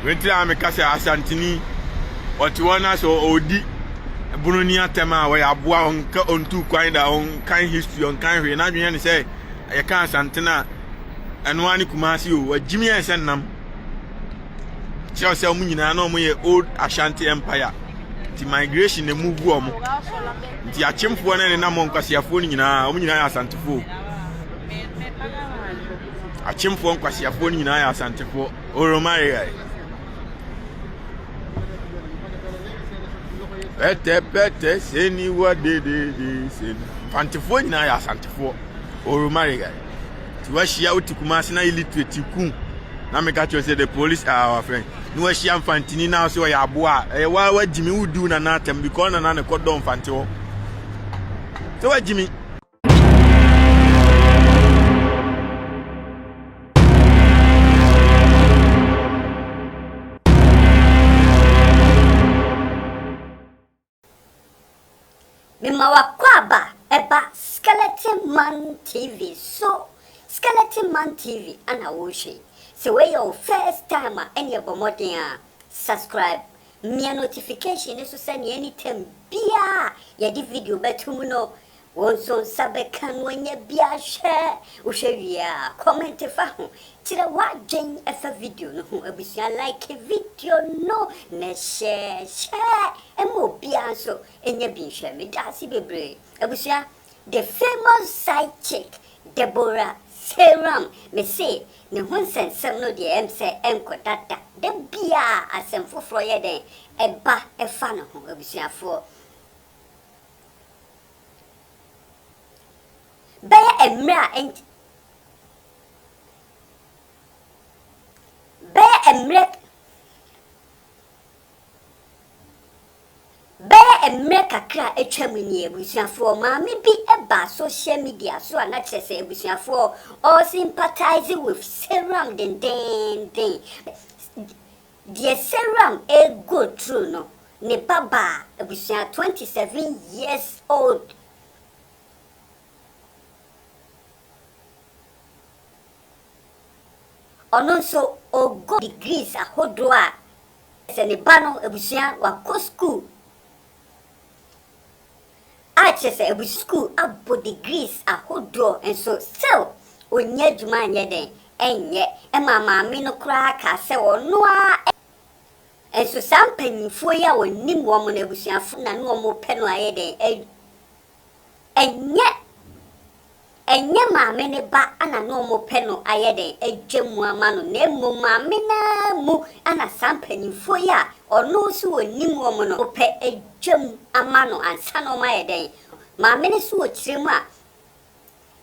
When I make a Asantini or Twene so Odi Burunia Tema where I on two kind history on kind and I say I can't Santana and one Kumasi or Jimmy and Sennam. Chelsea Munina no more old Asante Empire. The migration the move warm. The Achim for an among Cassiafoni in our Asantefo. Achim for Cassiafoni in our Asantefo or Romaria. Pete, seni what they say. Fantefo in our Asantefo or Romaria. To wash she out to Kumasina illiterate you. Now make catch you say the police are our friend. No she am Fantini now so ya boa. Why what Jimmy would do na natem because na na cut down Fantio. So what Jimmy? Mimawa kwaba eba Skeleton Man TV. So Skeleton Man TV ana woshi. So where your first time any of subscribe me notification is to send you anytime bia ya di video betumuno wonso sabekan wenye bia share ushevia comment fa ho tira wadwen efa video no ho abusia like video no na share emo bia so enye bi share me dasi bebre abusia the famous side chick Deborah Seram me say ne ho sensem no de em say enkodada de bia asem foforo ye den eba efa no ho abusiafo baya emra ent baya emre kakra etwam ni abusiafo ma me bi eba social media so na chese abusiafo all sympathize with Seram den the Seram e go through no ne baba abusia 27 years old ononso o go degrees ahodroa se ne bano abusia wa school Access a school abo degrees ahodro and so onye djuma anye den enye e mama me no kra ka se ono a and so sampanyfo ya wonim wo mo na abusuafo na no mo pe no aye den enye mama ne ba ana no mo pe no aye den adwemu ama no na emu mama na mu ana sampanyfo ya ono so wonim wo mo no pe adwem amano ansa no ma yeden ma mene so ochiremu a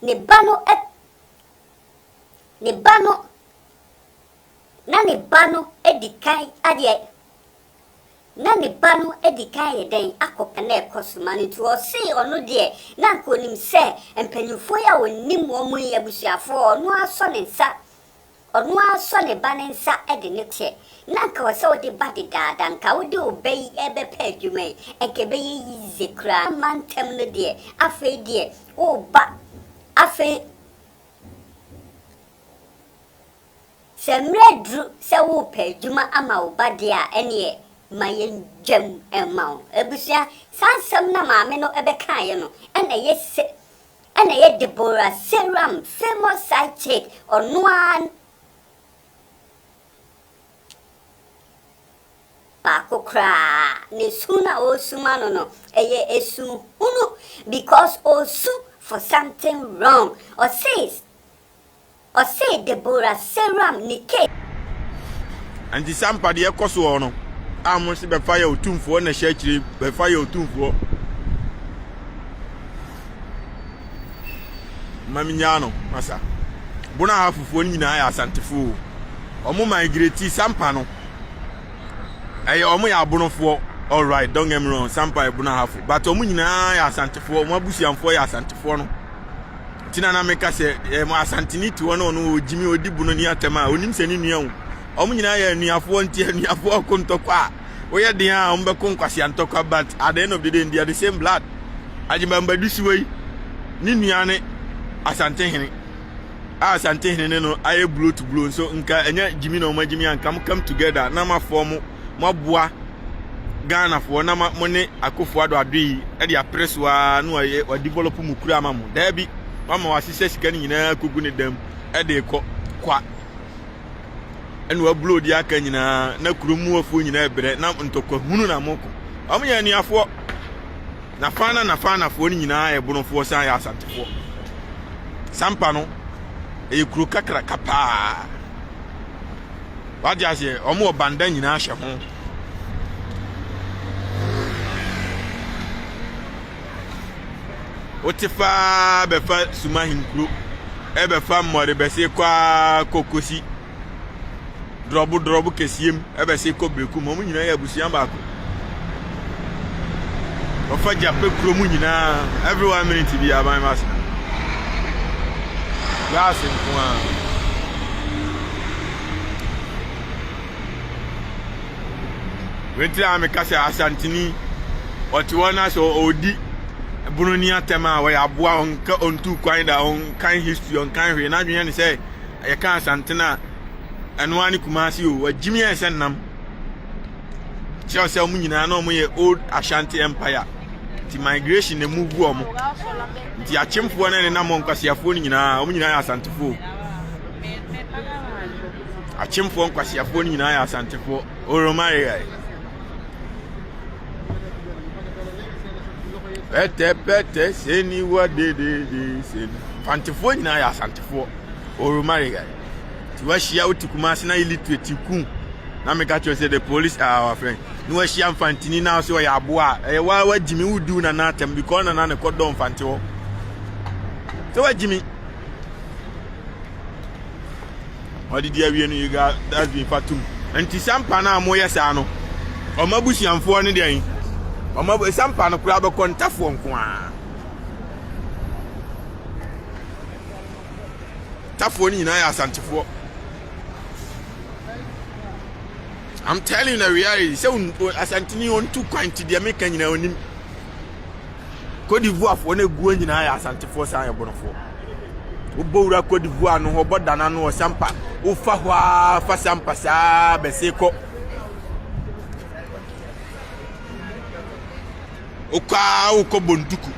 ne bano edikai ade na ne bano edikai yeden akopa na ekosuma ne to o se ono de na nkonim se empanyufo ya wonim wo mu yabusuafo ono aso ne nsa onu aso ne banensa ede ne che nanka wase odi badi dada nka wodi obey ebe pedwume enkebe yize kra mantem no de afi de o ba afi semredru se wo pedwuma ama obade a ene mayen jam emau ebusia sansam na maame no ebe kan no ene ye Deborah Seram famous side chick onu Pakokra ne suna o sumano no eye esu unu because osu for something wrong or say Deborah Seram nike and the somebody ekoso no amonse be fire otumfo na shachiri be fire otumfo maminyano masa bona hafufuo nyina ya Asantefo omo migrate sampa no omo ya abonofo all right don't get me wrong sampa ebuna hafu but omo nyina ya Asantefo omo abusiamfo ya Asantefo no tina na meka se mo Asantini ti no ojimi odi buno ni atema onim se ni nua omo nyina ya nuafo nti nuafo okontokwa oye dia ombe konkwasi antokwa but at the end of the day they are the same blood ajimba mbadisi we ni nua ne Asante hene Asante no aye blow to blow so nka enya Jimmy na oma Jimmy and come together na ma form mo boa Ghana for na ma mo ne akofo ado adui e dia press wa no aye o develop mu kura ma mo da bi mama wa sise sika ni nyina kogu ne dam e de kwa enu wa blow di aka nyina na kuromu afo nyina ebre na ntokwa hunu na moko omunya ni afo na fana fo ni nyina e bonofo san ya asantefo sampa no e kuro kakra kapa wadi ase omo banda nyina ahye ho otifa befa sumahin kuro e befa mmore bese kwa kokosi drobu kesiem e bese ko breku mo nyina ya busia baako ofa jape kuro mu nyina every 1 minute bi aban mas gas nkoa wetin amekasa asantini otiwona so odi bunoni atema we aboa onka ontu kwan da on kan history on kan hwe na dwenya ne say ye kan asantena eno ani kumasi o wajimi ensenam chese mu nyina na omo ye old Ashanti empire ti migration ne move omo ti achemfo na ne na mo nkwasiafo ni nyina omo nyina ya asantefo achemfo nkwasiafo ni nyina ya asantefo oromare pete seni wadede seni fantefo nyina ya asantefo oromare ti wa shia otikumasi na illiterate ku na me catch you say the police are our friend no wa shia mfantini na so ya aboa e wa jimi wudu na na atem because na ne kodon mfantewo so wa jimi odi dia wie no you got that's been fatum anti sampa na mo yesa no o mabusiamfo ne den o mabu sampa no kura be kontafo nko a tafo ni na ya asantefo. I'm telling you the reality. So Asantini on two quantity they make nyina onim. Cote d'Ivoire for na guo nyina ya asantefo san ebonofo. Ubowura Cote d'Ivoire no hoboda na no sampa. Ufa hwa fa sampa sa beseko. Oka ukobontuku.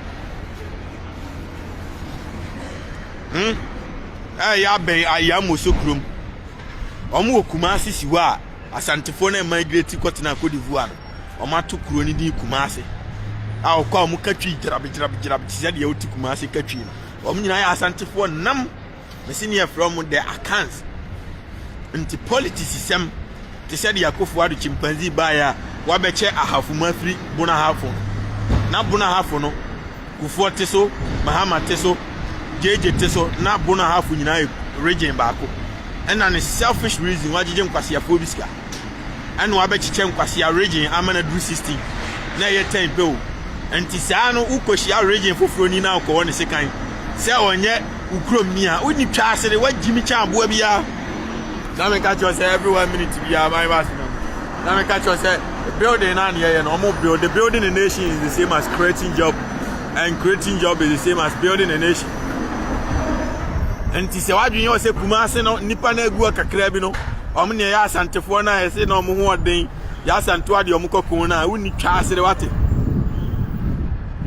Ya ben ayamo sokrum. Omo Kumasi siwa asantefo na migrate kwatena Cote d'Ivoire. Omo to kuro ni di Kumasi. A okwa omo katwi jirab tise de oti Kumasi katwi. Omo nyina ya asantefo nam mesini from the accounts. Nti politics system tise de yakofo adu chimpanzee baya wa beche ahafuma free bona hafo. Na bona hafo no Kufuor teso Mahama teso JJ teso na bona hafo nyina region baako. And an selfish reason why you kwasi ya fobiska and wa be chiche kwasi ya region amana do 16 na ye 10 pe o enti saa no ukoshi ya region foforo ni na ko woni sekan se onye ukrom ni a oni twa asere wa jimi cha aboa bia na me catch you say every 1 minute bia my boss na me catch you say building na ye no mo build the building a nation is the same as creating job and creating job is the same as building a nation. Enti se wadwen yo se Kumasi no nipa na agu akakra bi no omne ya asantefo na ese na omo ho oden ya asanto ade omo kokon na woni twa asere wate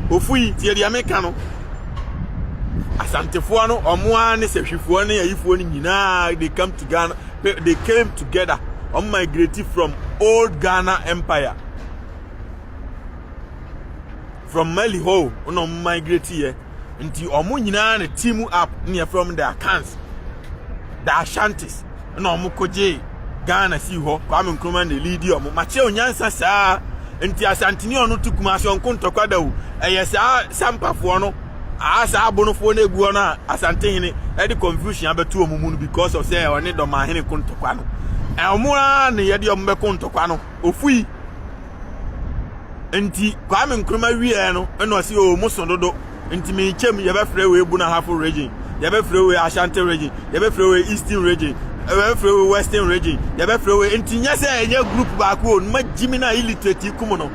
ofui tie de ameka no asantefo no omo an se hwefo na yifo ni nyina they came together migrated from old Ghana empire from Maliho no migrate here. Nti omo nyina na team up near from the accounts the Ashantis na omo koje Ghana si ho Kwame Nkrumah na lead omo mache onyansa saa nti Asantini ono tu Kumasi onko ntokwa o eyesa sampafo no asa abonofo na egu no Asante hene e de confusion abetu omo mu because of say one do ma hene kontokwa no omo na ye de omo be kontokwa no ofui nti Kwame Nkrumah wie no na o si o musododo nti me chem ye be frɛ we Buna Hafo region ye be frɛ we Ashanti region ye be frɛ we Eastern region ye be frɛ we Western region ye be frɛ we nti nya say enye group back o ma jimi na illiterate kum no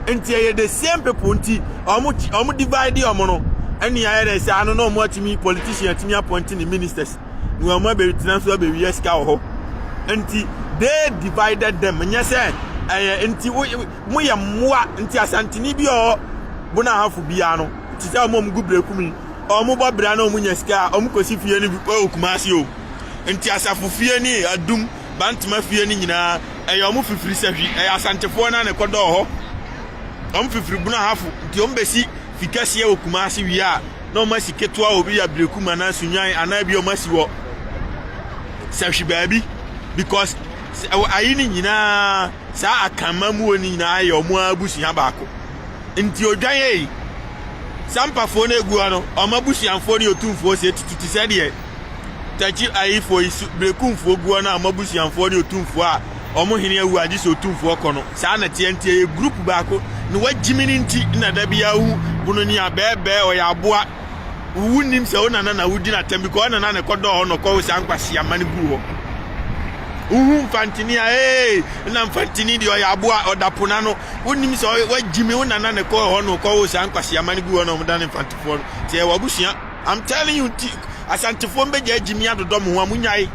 nti ye the same people nti omo divide omo no eni ya ye say anu no mo atimi politician atimi appointing the ministers no ma be tina so be wi sika wo ho enti they divided them nya say enti mo ye moa enti asanteni bi o buna hafu bia no ti say mo mgu breku mi o mo bo bra na o mo nya sika o mo kosi fie ni o kumasi o enti asafo fie ni adum bantuma fie ni nyina o mo fifiri sahwi asantefo na ne kodo ho o mo fifiri buna hafu enti o mo besi fikase o kumasi wi a no ma siketo a obi ya breku ma na sunyan ana bi o ma si wo sahwi baabi because ayi ni nyina sa akama mu oni nyina aye o mu abusu ha baako nti odwan yi sampa fo na egu ano o ma busu anfo ni otumfo se tituti se de tachi ayi fo isu brekumfo gu na ma busu anfo ni otumfo a o mu hene awu agi so otumfo kono sa na tie e group baako no wagimini nti na da bia hu bunu ni abebe o ya aboa wunim se ona na wudi na tem because ona na ne kodo ho no ko se ankwase amane gu ho mfantini na mfantini di oya aboa odapona no wonim se wagimi wona na ne ko ho no ko wo se ankwase amane gu ho no mda ne mfantifo tie wabusua I'm telling you asantefo mbeje agimi adodom ho amunyai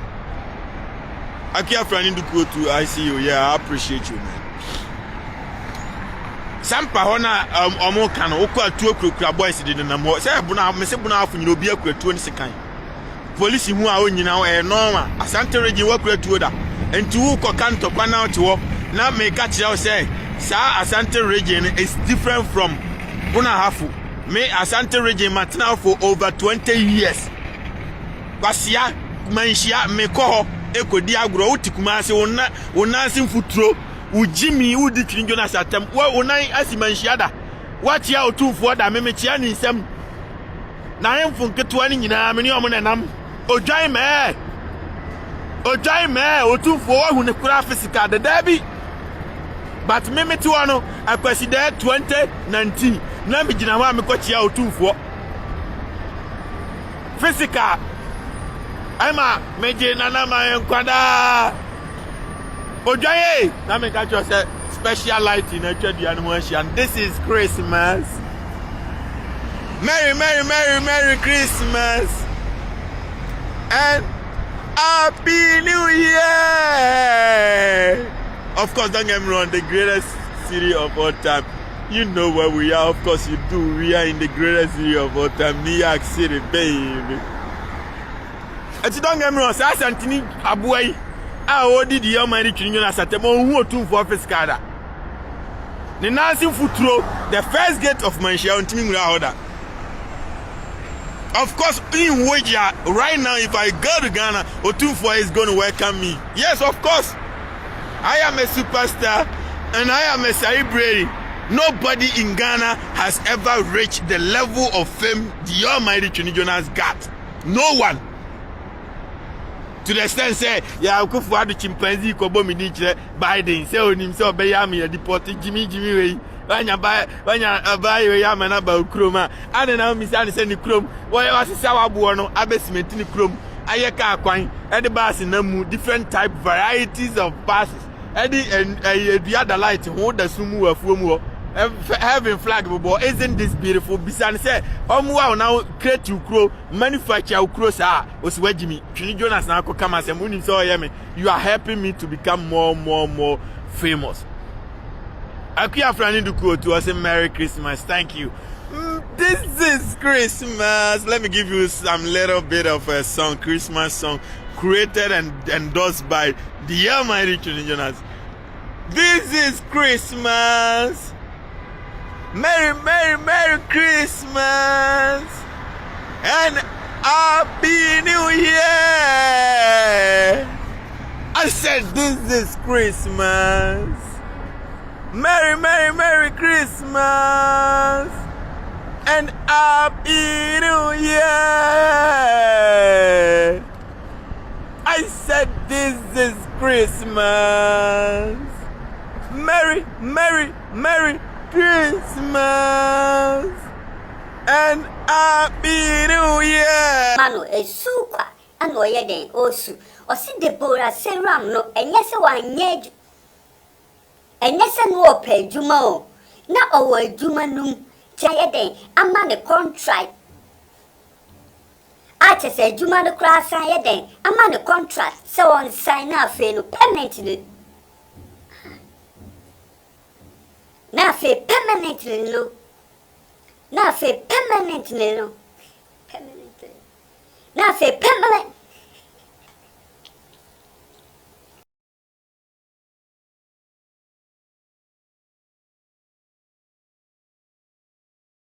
akia frani duku to I see you. Yeah, I appreciate you, man. Sampa hona omo kan okọ atu okrokra boys de na mo say buna me se buna afu nyina obi akratu ni sekan police hu a onyina normal Asante region wakratu da enti wu ko kan to kwana oti wo na me ka kire say sa Asante region is different from buna hafu me Asante region matna for over 20 years kwasia manhia me ko ho ekodi agro utikuma se wona simfutro ujimi udi Twene Jonas atem wa onan asimanhiada watia otumfo da memechia ni nsem na yemfo nketo ni nyina me ni omo nenam odwan me otumfo wa hu ne kura physical de dabi but memeti wono akwasi de 2019 na me gina wa me kwachia otumfo physical ama meje nana ma enkwada Ojaye, na me catch us special light in actually and this is Christmas. Merry Christmas and Happy New Year. Of course, don't get me wrong, the greatest city of all time. You know where we are, of course you do. We are in the greatest city of all time, New York City, baby. And you don't get me wrong, say Asante Abuai. Odi di Almighty Twene Jonas Asanteman hu otumfo office kada ne nansin futuro the first gate of Manchia untimi ngura order. Of course in Waja right now if I go to Ghana otumfo is going to welcome me. Yes, of course I am a superstar and I am a celebrity. Nobody in Ghana has ever reached the level of fame the Almighty Twene Jonas got. No one. To the extent say ya akufu adu chimpanzee ko bomi ni kire Biden say onim say obeya me deport Jimmy we wanya abai we ya mana ba ukroma ane na mi say ni krom wo asisa wabo no abesimenti ni krom ayeka akwan e de bus na mu different type varieties of buses e de the other light ho da sumu afuo mu having flag bobo isn't this beautiful bisan say omuwa now create ukro manufacture ukro sa osiwagimi Twene Jonas na akokama say munim say oyeme you are helping me to become more famous. Akuya frani duku to say Merry Christmas. Thank you. This is Christmas. Let me give you some little bit of a song, Christmas song created and endorsed by the Almighty Twene Jonas. This is Christmas. Merry Christmas and Happy New Year. I said this is Christmas. Merry Christmas and Happy New Year. I said this is Christmas. Merry Christmas and Happy New Year. Mano esukwa ano yeden osu osi Deborah Seram no enyese wanyeju enyese no opejuma o na owo adwuma num cha yeden ama ne contract ache se adwuma no kra san ye den ama ne contract se on sign na afi no permanently na afi permanently no na afi permanently no permanently na afi permanent